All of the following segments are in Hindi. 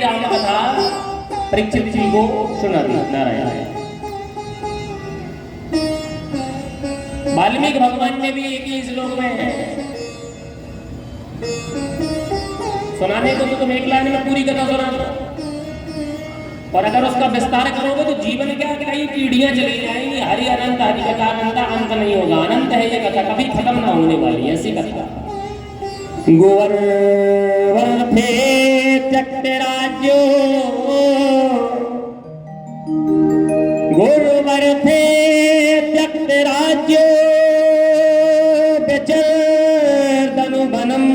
राम कथा परीक्षित जी को सुनाती नारायण। वाल्मीकि भगवान ने भी एक ही श्लोक में सुनाने को तो तुम एक लाइन में पूरी कथा सुना दो, और अगर उसका विस्तार करोगे तो जीवन क्या कई पीढ़ियां चली जाएंगी। हरि अनंत, हरि कथा अनंत, अंत नहीं होगा। अनंत है ये कथा, कभी खत्म ना होने वाली ऐसी कथा। गोवर्धन त्यक्त राज्यो, गोवर्धन त्यक्त राज्यो, विचर्दनु वनम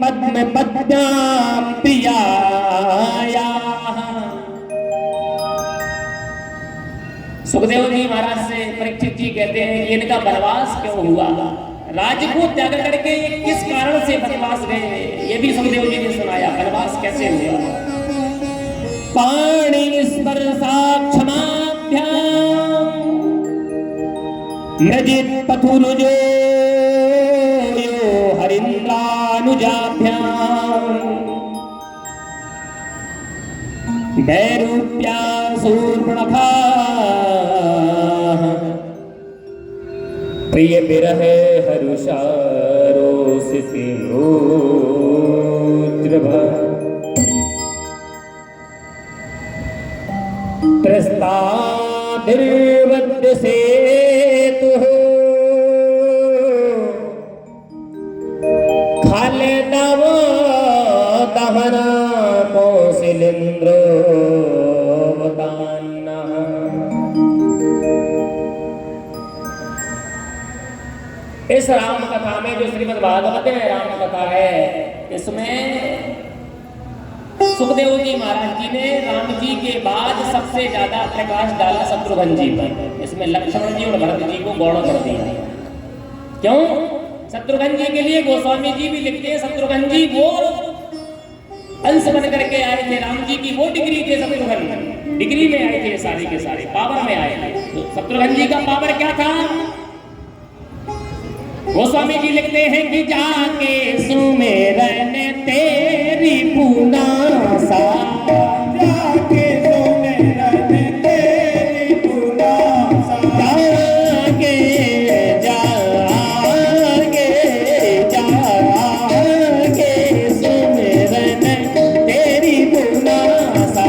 पद्म पद्माम प्रियाया। सुखदेव जी महाराज से परीक्षित जी कहते हैं कि इनका वनवास क्यों हुआ, राज्य को त्याग करके किस कारण से वनवास गए, ये भी सुखदेव जी ने सुनाया। वनवास कैसे हुआ। पाणि स्पर्शाक्षमाभ्यां मृजित पथुरुजो हरिन्द्रानुजाभ्यां वैरूप्या शूर्पणखा प्रिय विरह हरुषारोसिति रोद्रभा त्रस्तादिर्वद्य सेतुः खालेदावो दहना कौशिलेन्द्रो इस राम कथा में जो श्रीमद् भागवत में राम कथा है, इसमें सुखदेव जी महाराज जी ने राम जी के बाद सबसे ज्यादा प्रकाश डाला शत्रुघ्न जी पर। इसमें लक्ष्मण जी और भरत जी को गौड़ कर दिया। क्यों? शत्रुघ्न जी के लिए गोस्वामी जी भी लिखते हैं, शत्रुघ्न जी वो अंश बन करके आए थे, राम जी की वो डिग्री थे। शत्रुघ्न डिग्री में आए थे, सारे के सारे पावर में आए थे। तो शत्रुघ्न जी का पावर क्या था? गोस्वामी जी लिखते हैं कि जाके सुमेरन तेरी पुनासा, जाके सुमेरन तेरी पुनासा, जाके जाके जाके सुमेरन तेरी पुनासा,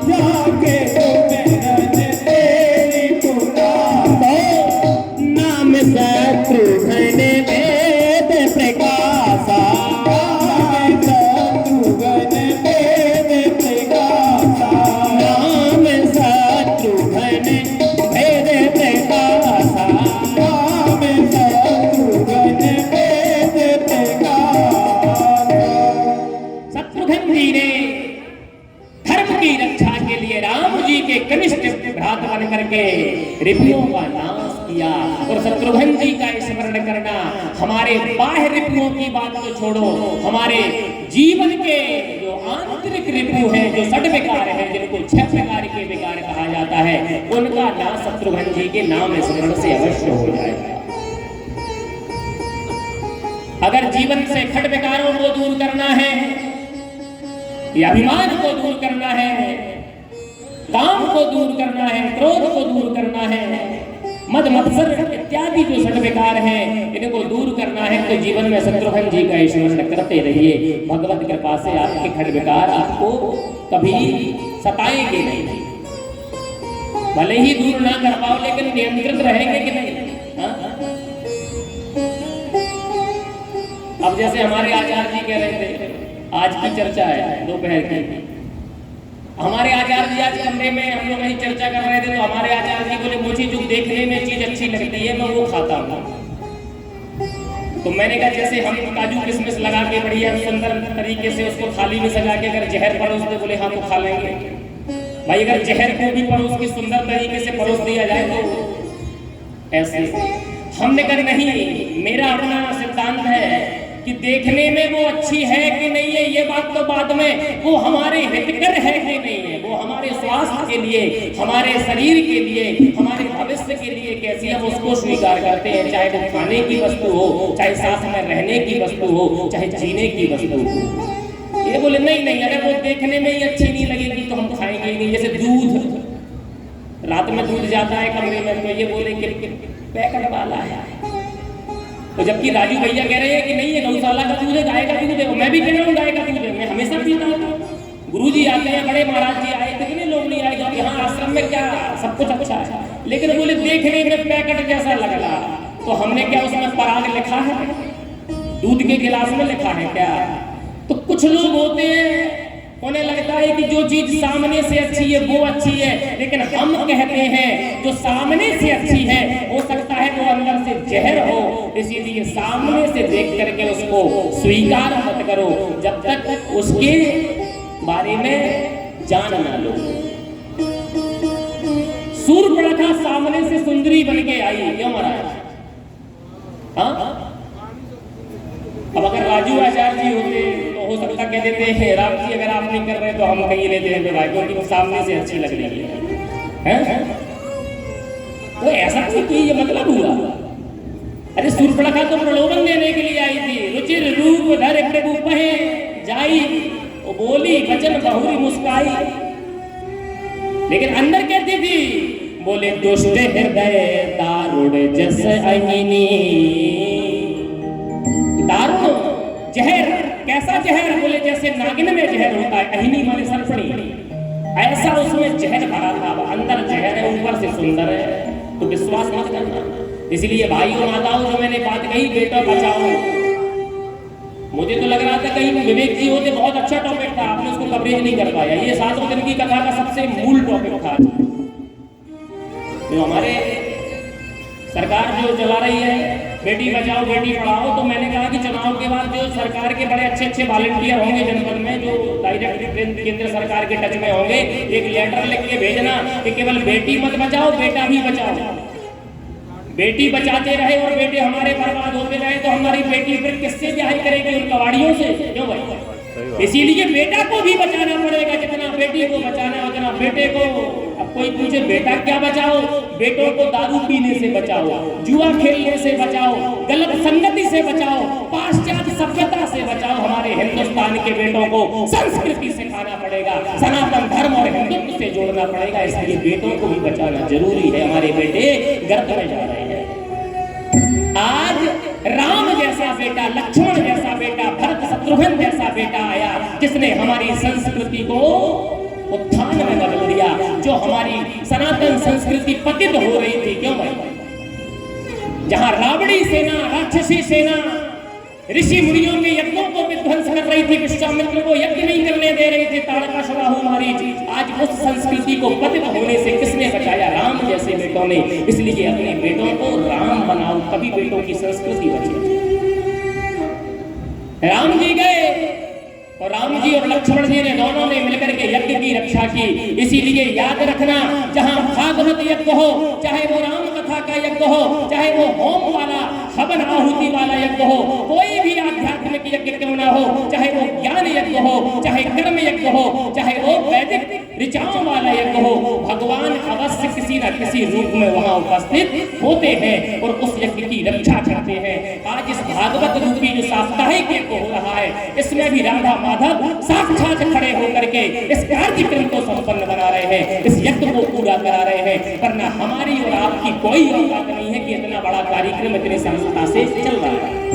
जाके सुमेरन तेरी पुनासा। नाम शत्रुघ्न वेद प्रकाशा, शत्रुघ्न वेद प्रकाशा, नाम शत्रुघ्न वेद प्रकाशा, नाम शत्रुघ्न वेद प्रकाशा। शत्रुघ्न जी ने धर्म की रक्षा के लिए राम जी के कनिष्ठ भ्राता बन करके रिपुओं का नाश किया। और शत्रुघ्न जी का स्मरण करना, हमारे बाह्य रिपुओं की बात तो छोड़ो, हमारे जीवन के जो आंतरिक रिपु हैं, जो षड विकार हैं, जिनको 6 प्रकार के विकार कहा जाता है, उनका नाश शत्रुघ्न जी के नाम स्मरण से अवश्य हो जाएगा। अगर जीवन से खट विकारों को दूर करना है, या अभिमान को दूर करना है, काम को दूर करना है, क्रोध को दूर करना है, मद मत्सर इत्यादि जो षड विकार हैं, इनको दूर करना है, तो जीवन में शत्रुघ्न जी का स्मरण करते रहिए। भगवत कृपा से आपके खड विकार आपको कभी सताएंगे नहीं। भले ही दूर ना कर पाओ, लेकिन नियंत्रित रहेंगे कि नहीं? अब जैसे हमारे आचार्य जी कह रहे थे, आज की चर्चा है दोपहर की, हमारे आचार्य जी आज कमरे में हम लोग यही चर्चा कर रहे थे, तो हमारे आचार्य जी बोले मुझे जो देखने में चीज अच्छी लगती है मैं वो खाता हूँ। तो मैंने कहा जैसे हम काजू किशमिश लगा के बढ़िया सुंदर तरीके से उसको थाली में सजा के अगर जहर परोस दे, बोले हाँ तो खा लेंगे। भाई अगर जहर को भी परोस के सुंदर तरीके से परोस दिया जाए तो ऐसे। हमने कहा नहीं, मेरा अपना सिद्धांत है कि देखने में वो अच्छी है कि नहीं है ये बात तो बाद में, वो हमारे हितकर है कि नहीं है, वो हमारे स्वास्थ्य के लिए, हमारे शरीर के लिए, हमारे भविष्य के लिए कैसी है, उसको स्वीकार करते हैं। चाहे वो खाने की वस्तु हो, चाहे साथ में रहने की वस्तु हो, चाहे जीने की वस्तु हो। ये बोले नहीं नहीं, अगर वो देखने में ही अच्छी नहीं लगेगी तो हम खाएंगे ही नहीं। जैसे दूध, रात में दूध जाता है कमरे में, तो ये बोले कि पैकेट वाला है। तो जबकि राजू भैया कह रहे हैं कि नहीं, ये गौशाला का दूध है, गाय का दूध है। मैं भी कह रहा हूँ गाय का दूध है, मैं हमेशा पीता हूँ। गुरुजी आते हैं, बड़े महाराज जी आए, कितने लोग नहीं आए, यहाँ आश्रम में क्या सब कुछ अच्छा है, लेकिन बोले देखने में पैकेट जैसा लग रहा। तो हमने क्या उसमें पराग लिखा है? दूध के गिलास में लिखा है क्या? तो कुछ लोग होते हैं, उन्हें लगता है कि जो चीज सामने से अच्छी है वो अच्छी है, लेकिन हम कहते हैं जो सामने से अच्छी है हो सकता है वो अंदर से जहर हो। इसीलिए सामने से देख करके उसको स्वीकार मत करो जब तक उसके बारे में जान ना लो। सूर्पणखा सामने से सुंदरी बन के आई, क्यों महाराज? हाँ, अब अगर राजू आचार्य जी होते तो हो सकता कह देते हैं राम जी अगर आप नहीं कर रहे तो हम कहीं लेते हैं भाई, क्योंकि वो सामने से अच्छी लग रही है। तो ऐसा नहीं, ये मतलब हुआ। अरे सूर्पणखा तो प्रलोभन देने के लिए आई थी। रुचिर रूप धर प्रभु पहे जाई, वो बोली वचन बहुरी मुस्काई, लेकिन अंदर कहती थी, बोले दुष्ट हृदय दारुण जस अहिनी। दारुण जहर, कैसा जहर? बोले जैसे नागिन में जहर होता है, अहिनी माने सरफड़ी, ऐसा उसमें जहर भरा था। अंदर जहर है, ऊपर से सुंदर है, तो विश्वास मत करना। इसलिए भाइयों माताओं, जो मैंने बात कही बेटा बचाओ, मुझे तो लग रहा था कहीं विवेक जी होते बहुत अच्छा टॉपिक था, आपने उसको कवरेज नहीं कर पाया। ये 7 दिन की कथा का सबसे मूल टॉपिक था। जो हमारे सरकार जो चला रही है बेटी बचाओ बेटी पढ़ाओ, तो मैंने कहा कि चुनाव के बाद जो सरकार के बड़े अच्छे अच्छे वॉलंटियर होंगे जनपद में, जो डायरेक्ट केंद्र सरकार के टच में होंगे, एक लेटर लिख के भेजना कि केवल बेटी मत बचाओ, बेटा भी बचाओ। बेटी बचाते रहे और बेटे हमारे बर्बाद होते रहे तो हमारी बेटी फिर किससे ब्याह करेगी? उन कवाड़ियों से। क्यों भाई? इसीलिए बेटा को भी बचाना पड़ेगा, जितना बेटी को बचाना उतना बेटे को। अब कोई पूछे बेटा क्या बचाओ? बेटों को दारू पीने से बचाओ, जुआ खेलने से बचाओ, गलत संगति से बचाओ, पाश्चात्य सभ्यता से बचाओ। हमारे हिंदुस्तान के बेटों को संस्कृति सिखाना पड़ेगा, सनातन धर्म और हिंदुत्व से जोड़ना पड़ेगा। इसलिए बेटों को भी बचाना जरूरी है। हमारे बेटे गर्त में जा रहे हैं। आज राम जैसा बेटा, लक्ष्मण जैसा बेटा, भरत शत्रुघ्न जैसा बेटा आया, जिसने हमारी संस्कृति को उत्थान में बदल दिया। जो हमारी सनातन संस्कृति पतित हो रही थी, क्यों भाई? जहां रावणी सेना, राक्षसी सेना ऋषि मुनियों के यज्ञों को विध्वंस कर रही थी, विश्वामित्र को यज्ञ नहीं करने दे रही थी, ताड़कासुर मारीच, आज उस संस्कृति को पतित होने से किसने बचाया? राम जैसे बेटों ने। इसलिए अपने बेटों को राम बनाओ, तभी बेटों की संस्कृति बचेगी। राम जी गए और राम जी और लक्ष्मण जी ने दोनों ने मिलकर के यज्ञ की रक्षा की। इसीलिए याद रखना, जहां भागवत यज्ञ हो, चाहे वो राम कथा का यज्ञ हो, चाहे वो होम वाला हवन आहुति वाला यज्ञ हो, कोई भी आध्यात्मिक यज्ञ क्यों ना हो, चाहे वो ज्ञान यज्ञ हो, चाहे कर्म यज्ञ हो, चाहे वो वैदिक ऋचाओं वाला यज्ञ हो, भगवान अवश्य किसी न किसी रूप में वहां उपस्थित होते हैं और उस यज्ञ की रक्षा करते हैं। आज इस भागवत रूपी जो साप्ताहिक यज्ञ हो रहा है, इसमें भी राधा माधव साक्षात खड़े होकर के इस कार्यक्रम को संपन्न बना रहे हैं, इस यज्ञ को पूरा करा रहे हैं। वरना हमारी और आपकी कोई औकात नहीं है कि इतना बड़ा कार्यक्रम इतने सरलता से चल रहा है।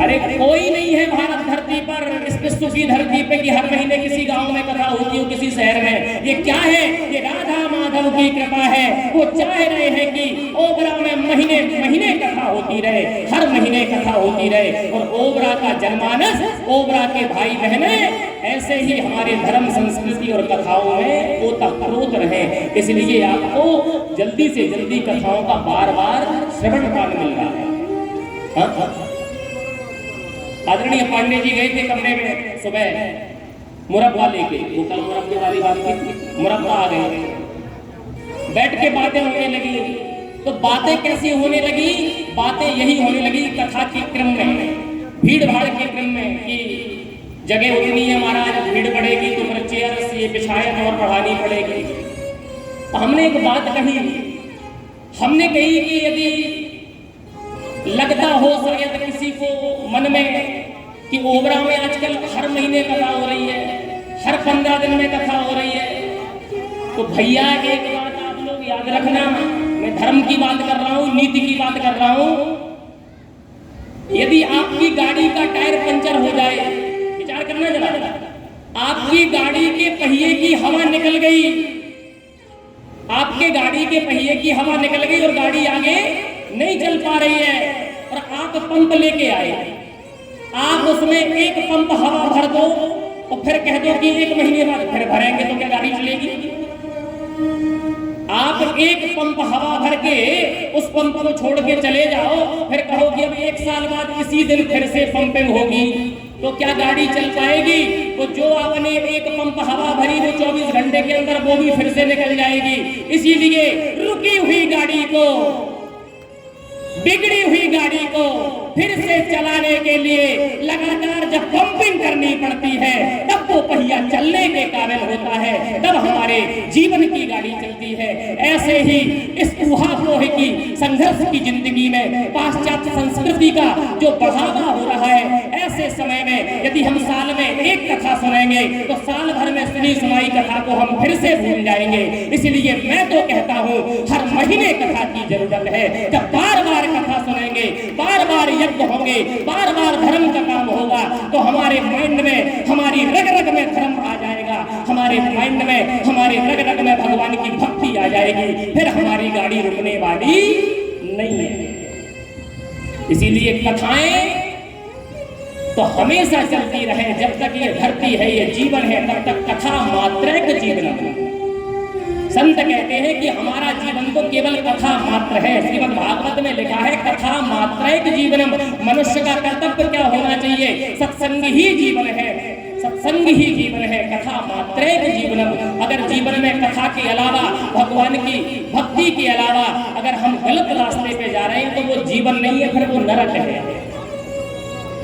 अरे कोई नहीं है भारत धरती पर, इस विश्व की धरती पे कि हर महीने किसी गांव में कथा होती हो, किसी शहर में। ये क्या है? ये राधा माधव की कृपा है। वो चाह रहे हैं कि ओबरा में महीने महीने कथा होती रहे, हर महीने कथा होती रहे, और ओबरा का जनमानस, ओबरा के भाई बहने ऐसे ही हमारे धर्म संस्कृति और कथाओं में ओतप्रोत रहे। इसलिए आपको जल्दी से जल्दी कथाओं का बार बार श्रवण काल मिल रहा है। आदरणीय पांडे जी गए थे कमरे में सुबह मुरब्बा लेके, वो कल मुरब्बे वाली बात की, मुरब्बा आ गए, बैठ के बातें होने लगी। तो बातें कैसी होने लगी? बातें यही होने लगी कथा के क्रम में, भीड़ भाड़ के क्रम में कि जगह उतनी है महाराज, भीड़ बढ़ेगी तो फिर चेयर्स ये बिछाया और बढ़ानी पड़ेगी। तो हमने एक बात कही, हमने कही कि यदि लगता हो शायद किसी को मन में कि ओबरा में आजकल हर महीने कथा हो रही है, हर 15 दिन में कथा हो रही है। तो भैया एक बात आप लोग याद रखना, मैं धर्म की बात कर रहा हूँ, नीति की बात कर रहा हूँ। यदि आपकी गाड़ी का टायर पंचर हो जाए, विचार करना जरा, आपकी गाड़ी के पहिए की हवा निकल गई, आपके गाड़ी के पहिए की हवा निकल गई और गाड़ी आगे नहीं चल पा रही है, और आप पंप लेके आए, आप उसमें एक पंप हवा भर दो और फिर कह दो कि 1 महीने बाद फिर भरेंगे, तो क्या गाड़ी चलेगी? आप एक पंप हवा भर के उस पंप को छोड़ के चले जाओ, फिर कहो कि अब 1 साल बाद इसी दिन फिर से पंपिंग होगी, तो क्या गाड़ी चल पाएगी? तो जो आपने एक पंप हवा भरी वो 24 घंटे के अंदर वो भी फिर से निकल जाएगी। इसीलिए रुकी हुई गाड़ी को, बिगड़ी हुई गाड़ी को फिर से चलाने के लिए लगातार जब पंपिंग करनी पड़ती है, तब वो पहिया चलने के काबिल होता है, तब हमारे जीवन की गाड़ी चलती है। ऐसे ही इस ऊहापोह की संघर्ष की जिंदगी में पाश्चात्य संस्कृति का जो बढ़ावा हो रहा है, ऐसे समय में यदि हम साल में एक कथा सुनेंगे तो साल भर में सुनी सुनाई कथा को हम फिर से भूल जाएंगे। इसलिए मैं तो कहता हूँ हर महीने कथा की जरूरत है। जब बार बार कथा सुनेंगे, बार बार यज्ञ होंगे, बार बार धर्म का काम होगा, तो हमारे माइंड में, हमारी रग रग में धर्म आ जाएगा, हमारे माइंड में, हमारे रग रग में भगवान की भक्ति आ जाएगी, फिर हमारी गाड़ी रुकने वाली नहीं है। इसीलिए कथाएं तो हमेशा चलती रहे, जब तक ये धरती है, ये जीवन है, तब तक कथा मात्रैक जीवन। संत कहते हैं कि हमारा जीवन तो केवल कथा मात्र है। श्रीमद् भागवत में लिखा है कथा मात्रैक जीवनम। मनुष्य का कर्तव्य क्या होना चाहिए? सत्संग ही जीवन है, सत्संग ही जीवन है, कथा मात्रैक जीवनम। अगर जीवन में कथा के अलावा, भगवान की भक्ति के अलावा अगर हम गलत रास्ते पे जा रहे हैं तो वो जीवन नहीं है, फिर वो नरक है।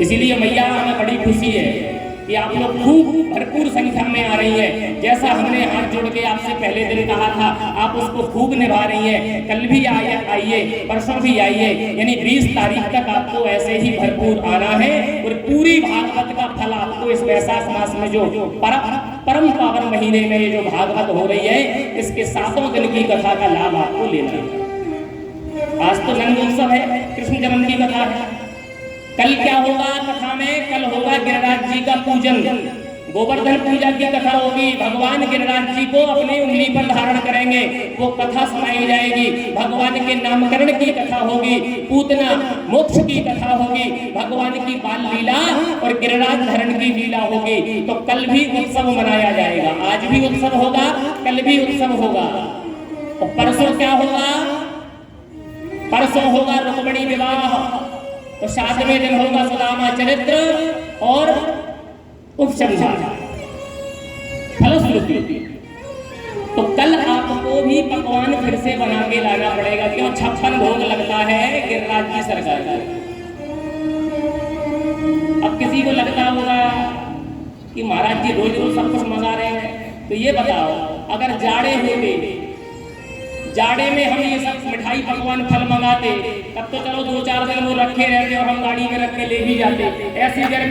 इसीलिए मैया हमें बड़ी खुशी है कि आप लोग खूब भरपूर संख्या में आ रही है। जैसा हमने हाथ जोड़ के आपसे पहले दिन कहा था, आप उसको खूब निभा रही हैं। कल भी आइए, परसों भी आइए, यानी 20 तारीख तक आपको ऐसे ही भरपूर आना है। और पूरी भागवत का फल आपको इस वैशाख मास में जो परम पावन महीने में ये जो भागवत हो रही है, इसके 7 दिन की कथा का लाभ आपको लेना है। आज तो जन्मोत्सव है, कृष्ण जन्म की कथा है। कल क्या होगा कथा में? कल होगा गिरिराज जी का पूजन, गोवर्धन पूजा की कथा होगी। भगवान गिरिराज जी को अपनी उंगली पर धारण करेंगे, वो कथा सुनाई जाएगी। भगवान के नामकरण की कथा होगी, पूतना मोक्ष की कथा होगी, भगवान की बाल लीला और गिरिराज धरण की लीला होगी। तो कल भी उत्सव मनाया जाएगा। आज भी उत्सव होगा, कल भी उत्सव होगा। और परसों क्या होगा? परसों होगा रुक्मिणी विवाह, तो 7वें दिन होगा सुदामा चरित्र और उपसंहार, फलश्रुति। तो कल आपको भी पकवान फिर से बना के लाना पड़ेगा। क्यों? 56 भोग लगता है गिरिराज की सरकार का। अब किसी को लगता होगा कि महाराज जी रोज रोज सब कुछ मंगा रहे हैं, तो ये बताओ अगर जाड़े होते, जाड़े में हम ये सब मिठाई पकवान फल मंगाते, तब तो चलो 2-4 दिन वो रखे रहते और हम गाड़ी में रख के ले भी जाते। ऐसी गर्मी